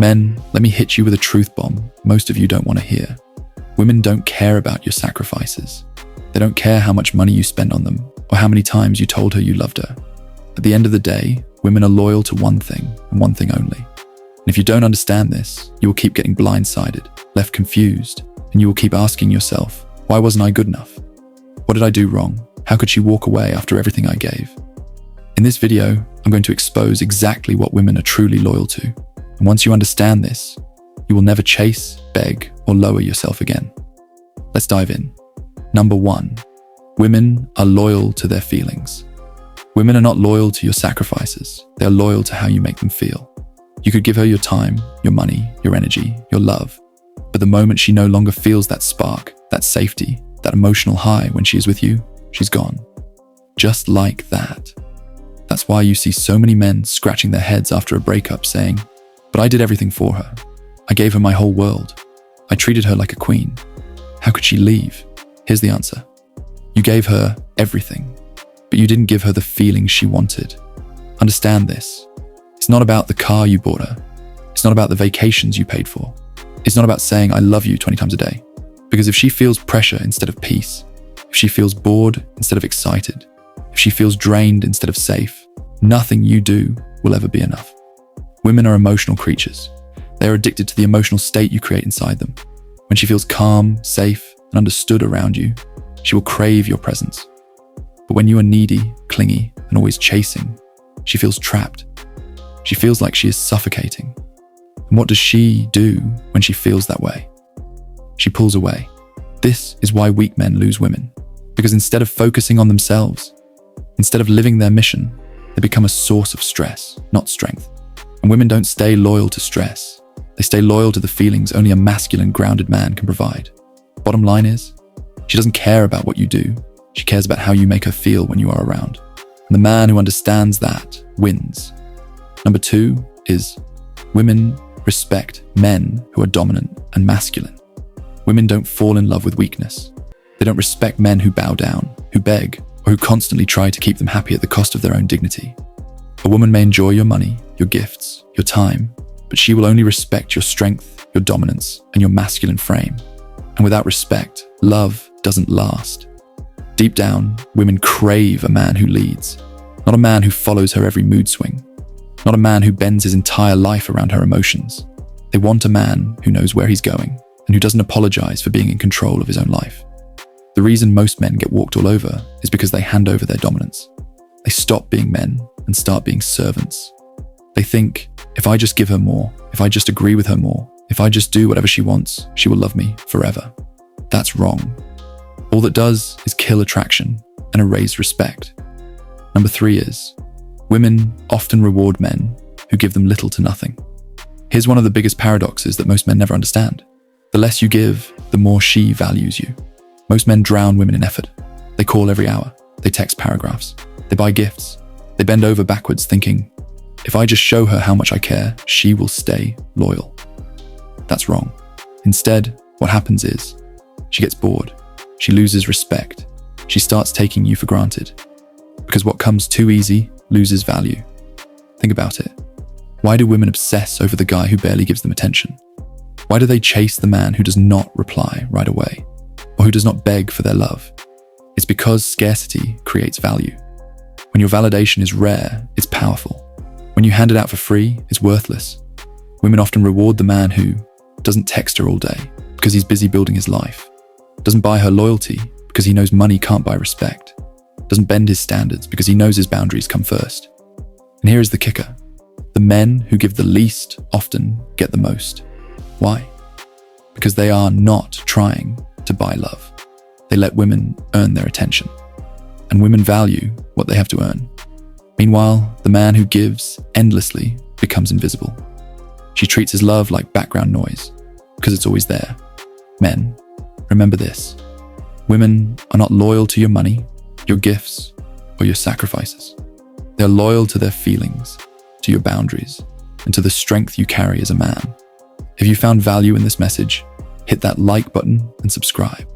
Men, let me hit you with a truth bomb most of you don't want to hear. Women don't care about your sacrifices. They don't care how much money you spend on them or how many times you told her you loved her. At the end of the day, women are loyal to one thing and one thing only. And if you don't understand this, you will keep getting blindsided, left confused, and you will keep asking yourself, why wasn't I good enough? What did I do wrong? How could she walk away after everything I gave? In this video, I'm going to expose exactly what women are truly loyal to. And once you understand this, you will never chase, beg, or lower yourself again. Let's dive in. Number 1, women are loyal to their feelings. Women are not loyal to your sacrifices. They are loyal to how you make them feel. You could give her your time, your money, your energy, your love. But the moment she no longer feels that spark, that safety, that emotional high when she is with you, she's gone. Just like that. That's why you see so many men scratching their heads after a breakup saying, but I did everything for her. I gave her my whole world. I treated her like a queen. How could she leave? Here's the answer. You gave her everything, but you didn't give her the feeling she wanted. Understand this. It's not about the car you bought her. It's not about the vacations you paid for. It's not about saying I love you 20 times a day. Because if she feels pressure instead of peace, if she feels bored instead of excited, if she feels drained instead of safe, nothing you do will ever be enough. Women are emotional creatures. They are addicted to the emotional state you create inside them. When she feels calm, safe, and understood around you, she will crave your presence. But when you are needy, clingy, and always chasing, she feels trapped. She feels like she is suffocating. And what does she do when she feels that way? She pulls away. This is why weak men lose women. Because instead of focusing on themselves, instead of living their mission, they become a source of stress, not strength. And women don't stay loyal to stress. They stay loyal to the feelings only a masculine, grounded man can provide. Bottom line is, she doesn't care about what you do. She cares about how you make her feel when you are around. And the man who understands that wins. Number 2 is women respect men who are dominant and masculine. Women don't fall in love with weakness. They don't respect men who bow down, who beg, or who constantly try to keep them happy at the cost of their own dignity. A woman may enjoy your money, your gifts, your time, but she will only respect your strength, your dominance, and your masculine frame. And without respect, love doesn't last. Deep down, women crave a man who leads, not a man who follows her every mood swing, not a man who bends his entire life around her emotions. They want a man who knows where he's going and who doesn't apologize for being in control of his own life. The reason most men get walked all over is because they hand over their dominance. They stop being men and start being servants. They think, if I just give her more, if I just agree with her more, if I just do whatever she wants, she will love me forever. That's wrong. All that does is kill attraction and erase respect. Number 3 is, women often reward men who give them little to nothing. Here's one of the biggest paradoxes that most men never understand. The less you give, the more she values you. Most men drown women in effort. They call every hour. They text paragraphs. They buy gifts. They bend over backwards thinking, if I just show her how much I care, she will stay loyal. That's wrong. Instead, what happens is, she gets bored. She loses respect. She starts taking you for granted. Because what comes too easy loses value. Think about it. Why do women obsess over the guy who barely gives them attention? Why do they chase the man who does not reply right away, or who does not beg for their love? It's because scarcity creates value. When your validation is rare, it's powerful. When you hand it out for free, it's worthless. Women often reward the man who doesn't text her all day because he's busy building his life, doesn't buy her loyalty because he knows money can't buy respect, doesn't bend his standards because he knows his boundaries come first. And here is the kicker. The men who give the least often get the most. Why? Because they are not trying to buy love. They let women earn their attention. And women value what they have to earn. Meanwhile, the man who gives endlessly becomes invisible. She treats his love like background noise because it's always there. Men, remember this. Women are not loyal to your money, your gifts, or your sacrifices. They're loyal to their feelings, to your boundaries, and to the strength you carry as a man. If you found value in this message, hit that like button and subscribe.